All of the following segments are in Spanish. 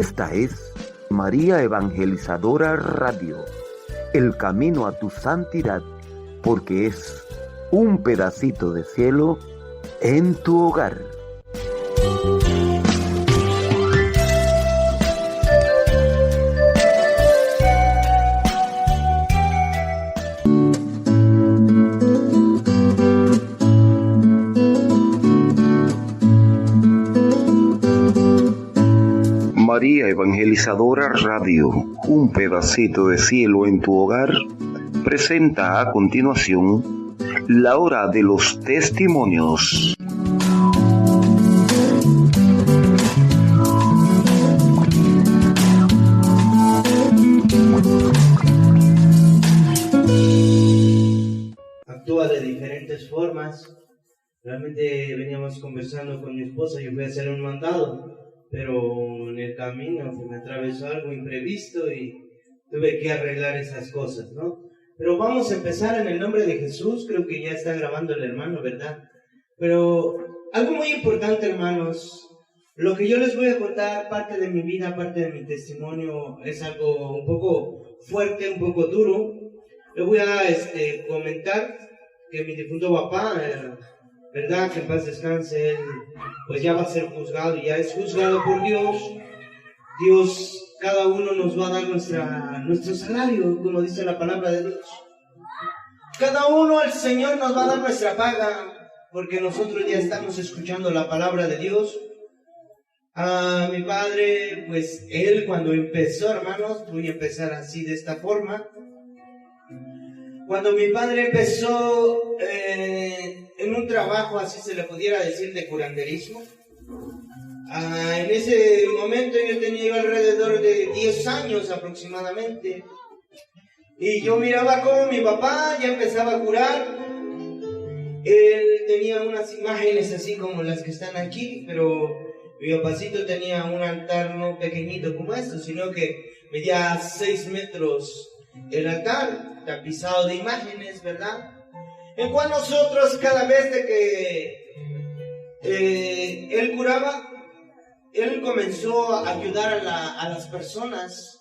Esta es María Evangelizadora Radio, el camino a tu santidad, porque es un pedacito de cielo en tu hogar. María Evangelizadora Radio, un pedacito de cielo en tu hogar, presenta a continuación la hora de los testimonios. Actúa de diferentes formas. Realmente veníamos conversando con mi esposa, yo fui a hacer un mandado, pero en el camino se me atravesó algo imprevisto y tuve que arreglar esas cosas, ¿no? Pero vamos a empezar en el nombre de Jesús. Creo que ya está grabando el hermano, ¿verdad? Pero algo muy importante, hermanos, lo que yo les voy a contar, parte de mi vida, parte de mi testimonio, es algo un poco fuerte, un poco duro. Le voy a comentar que mi difunto papá, ¿verdad? Que en paz descanse, él pues ya va a ser juzgado y ya es juzgado por Dios. Dios, cada uno nos va a dar nuestro salario, como dice la palabra de Dios. Cada uno, el Señor nos va a dar nuestra paga, porque nosotros ya estamos escuchando la palabra de Dios. A mi padre, pues él cuando empezó, hermanos, voy a empezar así de esta forma. Cuando mi padre empezó en un trabajo, así se le pudiera decir, de curanderismo, en ese momento yo tenía alrededor de 10 años aproximadamente, y yo miraba cómo mi papá ya empezaba a curar. Él tenía unas imágenes así como las que están aquí, pero mi papacito tenía un altar no pequeñito como esto, sino que medía 6 metros el altar, tapizado de imágenes, ¿verdad? En cual nosotros, cada vez de que él curaba, él comenzó a ayudar a las personas.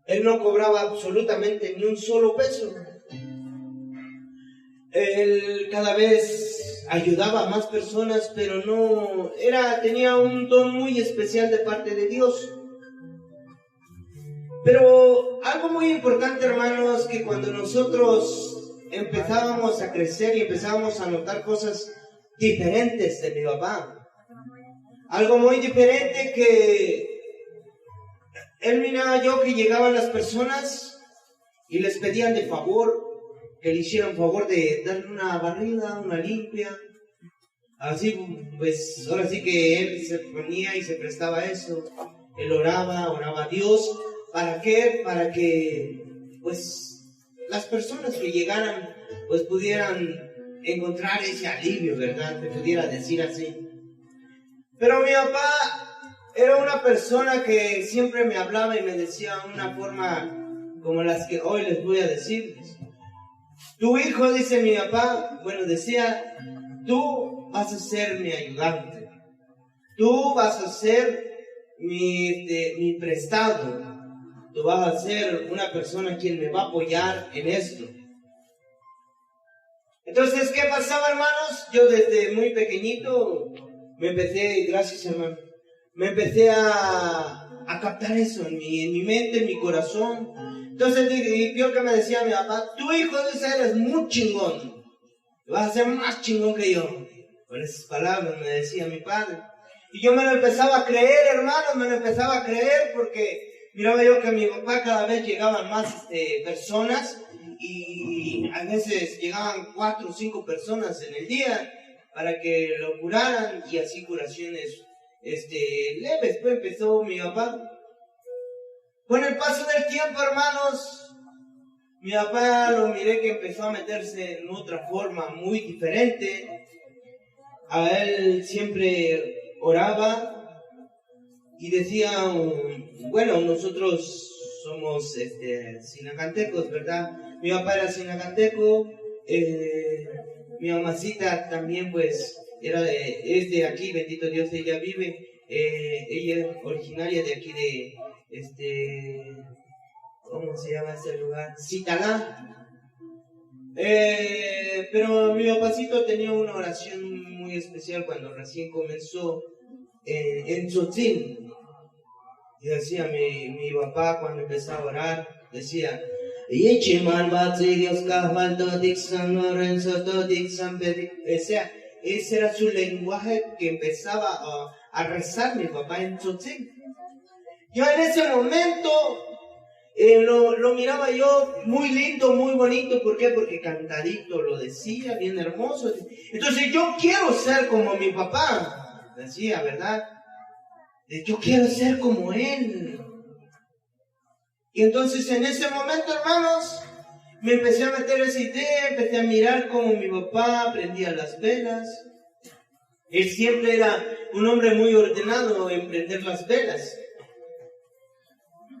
Él no cobraba absolutamente ni un solo peso. Él cada vez ayudaba a más personas, pero tenía un don muy especial de parte de Dios. Pero algo muy importante, hermanos, que cuando nosotros empezábamos a crecer y empezábamos a notar cosas diferentes de mi papá, algo muy diferente, que él miraba yo que llegaban las personas y les pedían de favor, que le hicieran favor de darle una barrida, una limpia. Así, pues, ahora sí que él se ponía y se prestaba a eso. Él oraba a Dios. ¿Para qué? Para que, pues, las personas que llegaran, pues, pudieran encontrar ese alivio, ¿verdad? Se pudiera decir así. Pero mi papá era una persona que siempre me hablaba y me decía una forma como las que hoy les voy a decir. Tu hijo, dice mi papá, decía, tú vas a ser mi ayudante. Tú vas a ser mi prestado. Tú vas a ser una persona quien me va a apoyar en esto. Entonces, ¿qué pasaba, hermanos? Yo desde muy pequeñito me empecé, gracias hermano, me empecé a captar eso en mi mente, en mi corazón. Entonces, yo que me decía mi papá, tu hijo, dice, eres muy chingón. Vas a ser más chingón que yo. Con esas palabras me decía mi padre. Y yo me lo empezaba a creer, hermanos, me lo empezaba a creer, porque miraba yo que a mi papá cada vez llegaban más personas, y a veces llegaban 4 o 5 personas en el día para que lo curaran, y así curaciones leves. Pues empezó mi papá. Con el paso del tiempo, hermanos, mi papá lo miré que empezó a meterse en otra forma muy diferente. A él siempre oraba y decía, nosotros somos sinacantecos, ¿verdad? Mi papá era sinacanteco, mi mamacita también, pues, es de aquí, bendito Dios, ella vive ella es originaria de aquí ¿cómo se llama ese lugar? Citalá. Pero mi papacito tenía una oración muy especial cuando recién comenzó en Tzotzil. Y decía mi papá cuando empezaba a orar, decía, ese era su lenguaje que empezaba a rezar mi papá en Tzotzil. Yo en ese momento lo miraba yo muy lindo, muy bonito. ¿Por qué? Porque cantadito lo decía, bien hermoso. Entonces yo quiero ser como mi papá, decía, ¿verdad? Yo quiero ser como él. Y entonces en ese momento, hermanos, me empecé a meter esa idea, empecé a mirar como mi papá prendía las velas. Él siempre era un hombre muy ordenado en prender las velas.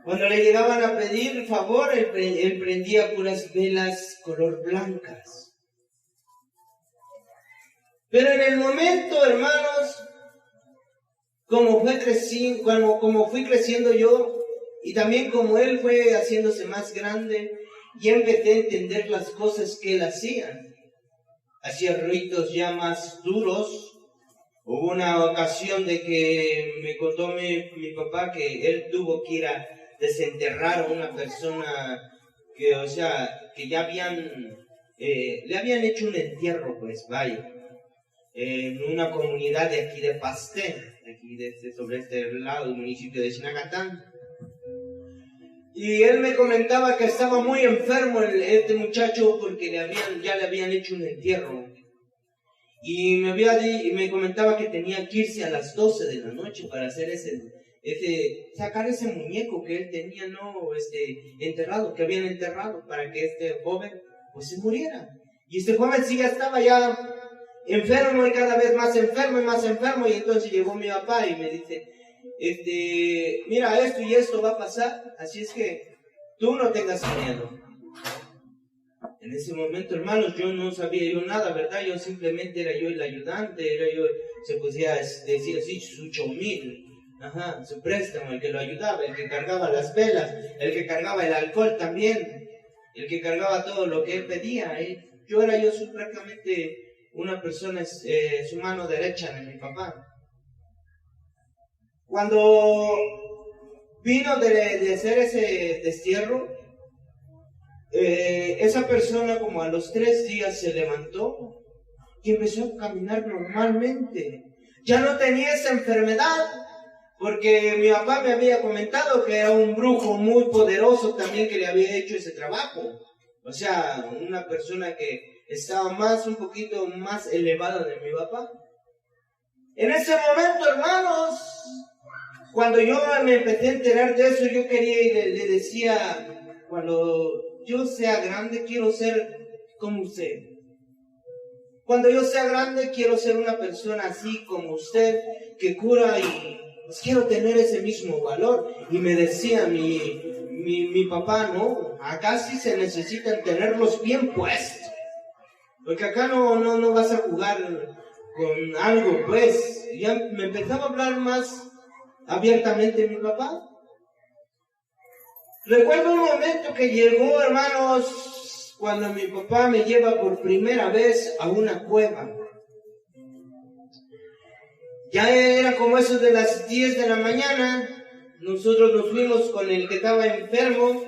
Cuando le llegaban a pedir favor, él prendía puras velas color blancas. Pero en el momento, hermanos, como fui creciendo yo, y también como él fue haciéndose más grande, y empecé a entender las cosas que él hacía. Hacía ritos ya más duros. Hubo una ocasión de que me contó mi papá que él tuvo que ir a desenterrar a una persona que, o sea, que ya le habían hecho un entierro, pues, vaya, en una comunidad de aquí de Pasté, sobre este lado del municipio de Chinacatán. Y él me comentaba que estaba muy enfermo este muchacho porque ya le habían hecho un entierro. Y me comentaba que tenía que irse a las 12 de la noche para hacer sacar ese muñeco que él tenía, enterrado, que habían enterrado, para que este joven, pues, se muriera. Y este joven sí ya estaba ya enfermo y cada vez más enfermo y más enfermo. Y entonces llegó mi papá y me dice, mira, esto y esto va a pasar, así es que tú no tengas miedo. En ese momento, hermanos, yo no sabía yo nada, ¿verdad? Yo simplemente era yo el ayudante, se podía decir así, su chomil, su préstamo, el que lo ayudaba, el que cargaba las velas, el que cargaba el alcohol también, el que cargaba todo lo que él pedía. Yo era prácticamente una persona, su mano derecha de mi papá. Cuando vino de hacer ese destierro, esa persona como a los 3 días se levantó y empezó a caminar normalmente. Ya no tenía esa enfermedad, porque mi papá me había comentado que era un brujo muy poderoso también que le había hecho ese trabajo. O sea, una persona que estaba un poquito más elevada de mi papá. En ese momento, hermanos, cuando yo me empecé a enterar de eso, yo quería y le decía, cuando yo sea grande, quiero ser como usted. Cuando yo sea grande, quiero ser una persona así como usted, que cura, y pues quiero tener ese mismo valor. Y me decía mi papá, no, acá sí se necesitan tenerlos bien puestos. Porque acá no vas a jugar con algo, pues. Ya me empezaba a hablar más abiertamente mi papá. Recuerdo un momento que llegó, hermanos, cuando mi papá me lleva por primera vez a una cueva. Ya era como eso de las 10 de la mañana. Nosotros nos fuimos con el que estaba enfermo,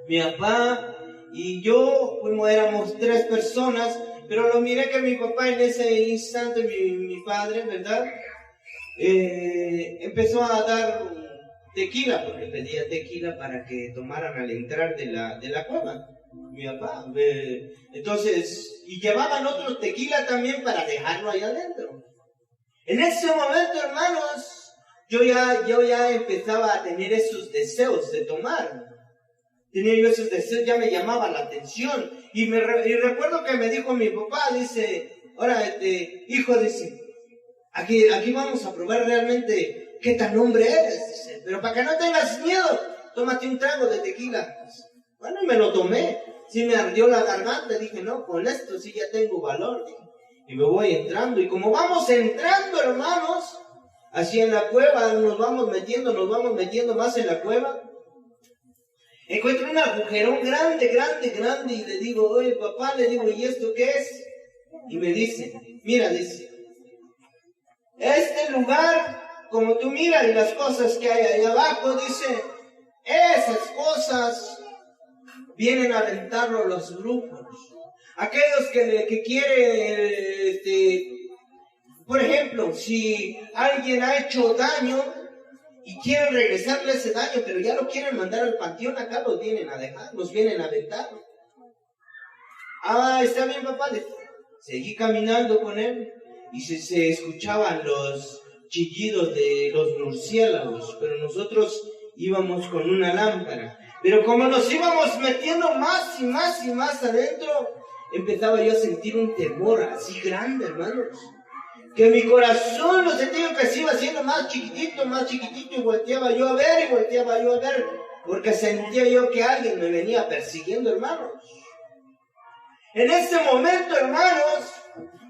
mi papá y yo, éramos 3 personas, pero lo miré que mi papá en ese instante, mi padre, ¿verdad? Empezó a dar tequila, porque pedía tequila para que tomaran al entrar de la cueva, mi papá. Entonces, y llevaban otro tequila también para dejarlo ahí adentro. En ese momento, hermanos, yo ya empezaba a tener esos deseos de tomar. Tenía yo esos deseos, ya me llamaba la atención. Y recuerdo que me dijo mi papá, dice, ahora, hijo, dice, aquí vamos a probar realmente qué tan hombre eres, dice, pero para que no tengas miedo, tómate un trago de tequila. Bueno, y me lo tomé. Sí me ardió la garganta, dije, no, con esto sí ya tengo valor, dije. Y me voy entrando, y como vamos entrando, hermanos, así en la cueva, nos vamos metiendo más en la cueva. Encuentro un agujerón grande, y le digo, oye papá, le digo, ¿y esto qué es? Y me dice, mira, dice, este lugar, como tú miras y las cosas que hay ahí abajo, dice, esas cosas vienen a aventarlo los brujos. Aquellos que quieren, por ejemplo, si alguien ha hecho daño y quieren regresarle ese daño, pero ya lo quieren mandar al panteón, acá los vienen a dejar, los vienen a aventar. Ah, está bien, papá. Seguí caminando con él y se escuchaban los chillidos de los murciélagos, pero nosotros íbamos con una lámpara. Pero como nos íbamos metiendo más y más adentro, empezaba yo a sentir un temor así grande, hermanos. Que mi corazón lo sentía que se iba haciendo más chiquitito, y volteaba yo a ver, porque sentía yo que alguien me venía persiguiendo, hermanos. En ese momento, hermanos,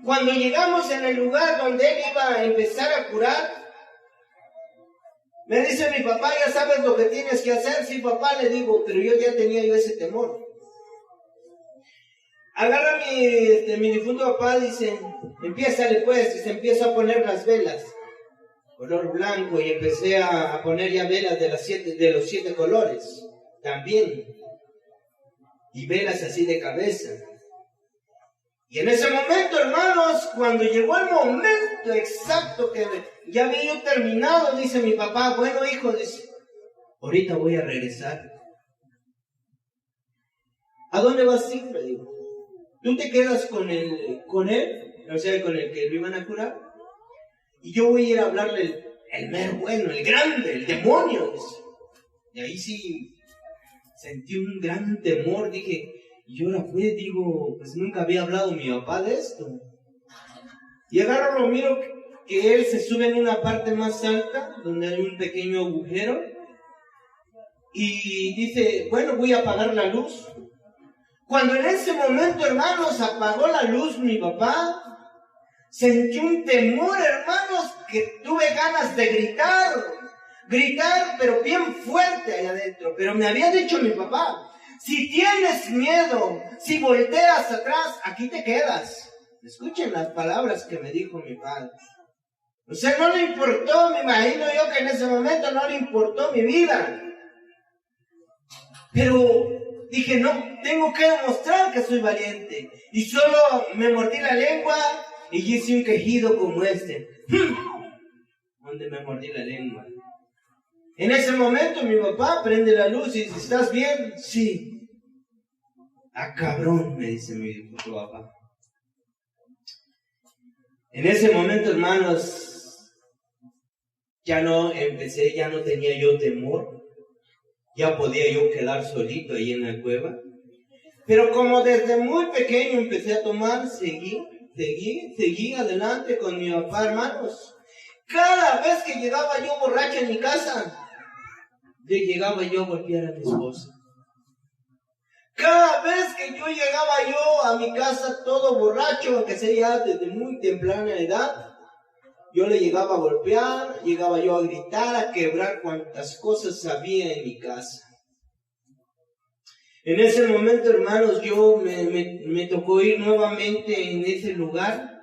cuando llegamos en el lugar donde él iba a empezar a curar, me dice mi papá, ya sabes lo que tienes que hacer. Sí, papá, le digo, pero yo ya tenía ese temor. Agarra mi difunto papá, dice, empiézale pues, y se empieza a poner las velas, color blanco, y empecé a poner ya velas de los 7 colores, también, y velas así de cabeza. Y en ese momento, hermanos, cuando llegó el momento exacto que ya había yo terminado, dice mi papá, bueno hijo, dice, ahorita voy a regresar. ¿A dónde vas a ir? Le digo. ¿Tú te quedas con él? O sea, con el que lo iban a curar. Y yo voy a ir a hablarle el mero bueno, el grande, el demonio. Dice. Y ahí sí sentí un gran temor, dije, y ahora pues digo, pues nunca había hablado mi papá de esto. Y agarro, lo miro que él se sube en una parte más alta, donde hay un pequeño agujero, y dice, bueno, voy a apagar la luz. Cuando en ese momento, hermanos, apagó la luz mi papá, sentí un temor, hermanos, que tuve ganas de gritar, pero bien fuerte allá adentro. Pero me había dicho mi papá, si tienes miedo, si volteas atrás, aquí te quedas. Escuchen las palabras que me dijo mi padre. O sea, no le importó, me imagino yo que en ese momento no le importó mi vida. Pero dije, no, tengo que demostrar que soy valiente. Y solo me mordí la lengua y hice un quejido como este. Donde me mordí la lengua. En ese momento mi papá prende la luz y dice, ¿estás bien? Sí. Ah, cabrón, me dice mi papá. En ese momento, hermanos, ya no tenía yo temor. Ya podía yo quedar solito ahí en la cueva. Pero como desde muy pequeño empecé a tomar, seguí adelante con mi papá, hermanos. Cada vez que llegaba yo borracho en mi casa, llegaba yo a golpear a mi esposa. Cada vez que yo llegaba yo a mi casa todo borracho, aunque sea ya desde muy temprana edad, yo le llegaba a golpear, llegaba yo a gritar, a quebrar cuantas cosas había en mi casa. En ese momento, hermanos, yo me tocó ir nuevamente en ese lugar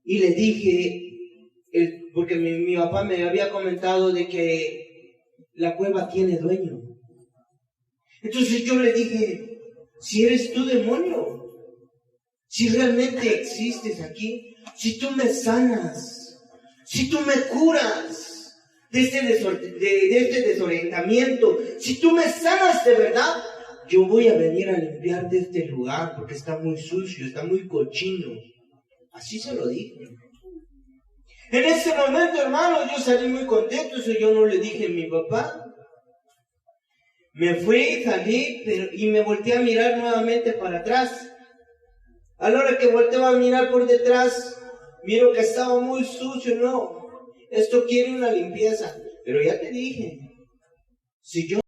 y le dije, porque mi papá me había comentado de que la cueva tiene dueño. Entonces yo le dije, si eres tú demonio, si realmente existes aquí, si tú me sanas, si tú me curas de este desorientamiento, si tú me sanas de verdad, yo voy a venir a limpiar de este lugar porque está muy sucio, está muy cochino. Así se lo dije. En ese momento, hermano, yo salí muy contento, eso yo no le dije a mi papá. Me fui, salí, y me volteé a mirar nuevamente para atrás. A la hora que volteaba a mirar por detrás, miro que estaba muy sucio. No, esto quiere una limpieza. Pero ya te dije, si yo